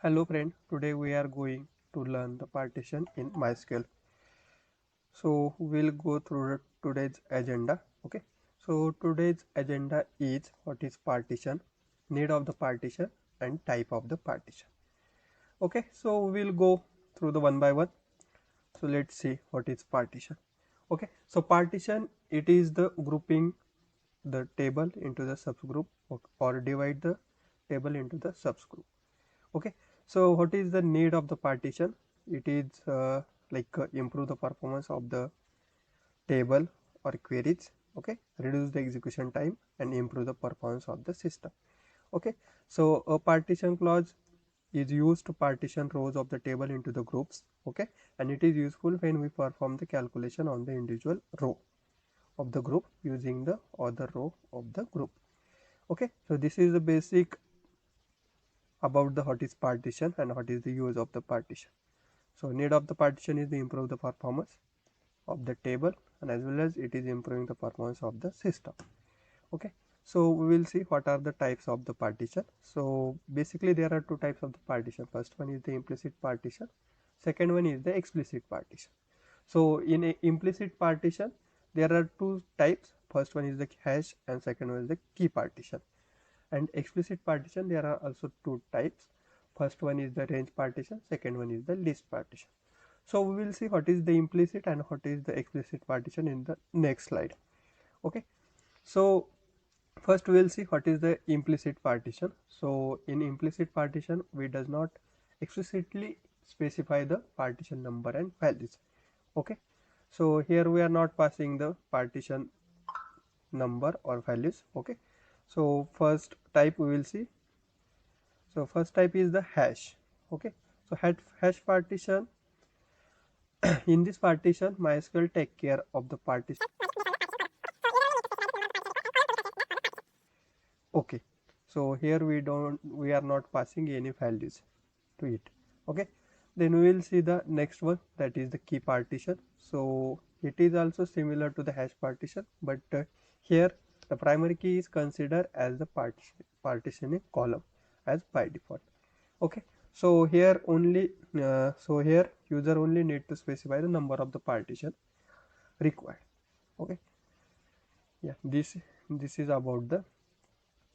Hello friend, today we are going to learn the partition in MySQL. So we'll go through today's agenda. Okay, so today's agenda is what is partition, need of the partition and type of the partition. Okay, so we'll go through the one by one. So let's see what is partition. Okay, so partition, it is the grouping the table into the subgroup or divide the table into the subgroup. Okay, so what is the need of the partition? It is improve the performance of the table or queries. Okay, reduce the execution time and improve the performance of the system. Okay, so a partition clause is used to partition rows of the table into the groups. Okay, and it is useful when we perform the calculation on the individual row of the group using the other row of the group. Okay, so this is the basic about the what is partition and what is the use of the partition. So need of the partition is to improve the performance of the table and as well as it is improving the performance of the system. Okay, so we will see what are the types of the partition. So basically there are two types of the partition. First one is the implicit partition, second one is the explicit partition. So in a implicit partition there are two types. First one is the hash and second one is the key partition. And explicit partition there are also two types. First one is the range partition, second one is the list partition. So we will see what is the implicit and what is the explicit partition in the next slide. Okay, so first we will see what is the implicit partition. So in implicit partition we does not explicitly specify the partition number and values. Okay, so here we are not passing the partition number or values. Okay, so first type we will see. So first type is the hash. Okay, so hash partition. In this partition MySQL take care of the partition. Okay, so here we are not passing any values to it. Okay, then we will see the next one, that is the key partition. So it is also similar to the hash partition, but here the primary key is considered as the partitioning column as by default. Okay, so here only here user only need to specify the number of the partition required. Okay, yeah, this is about the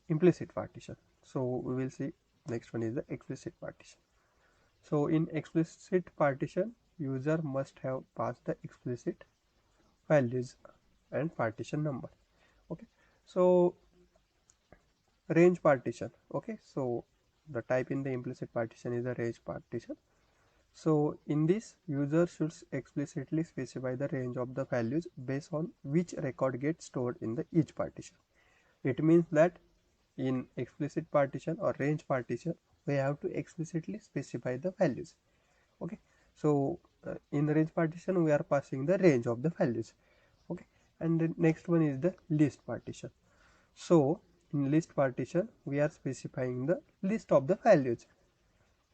implicit partition. So we will see next one is the explicit partition. So in explicit partition user must have passed the explicit values and partition number. Okay, so range partition. Okay, so the type in the implicit partition is the range partition. So in this user should explicitly specify the range of the values based on which record gets stored in the each partition. It means that in explicit partition or range partition we have to explicitly specify the values. Okay, so in the range partition we are passing the range of the values. Okay, and the next one is the list partition. So in list partition we are specifying the list of the values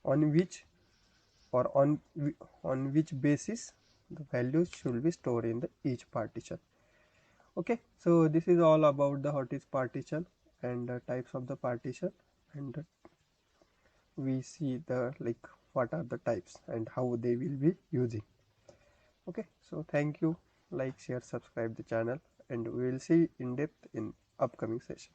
on which or on which basis the values should be stored in the each partition. Okay, so this is all about the what is partition and types of the partition, and we see the what are the types and how they will be using. Okay, so thank you, like, share, subscribe the channel, and we will see in depth in upcoming session.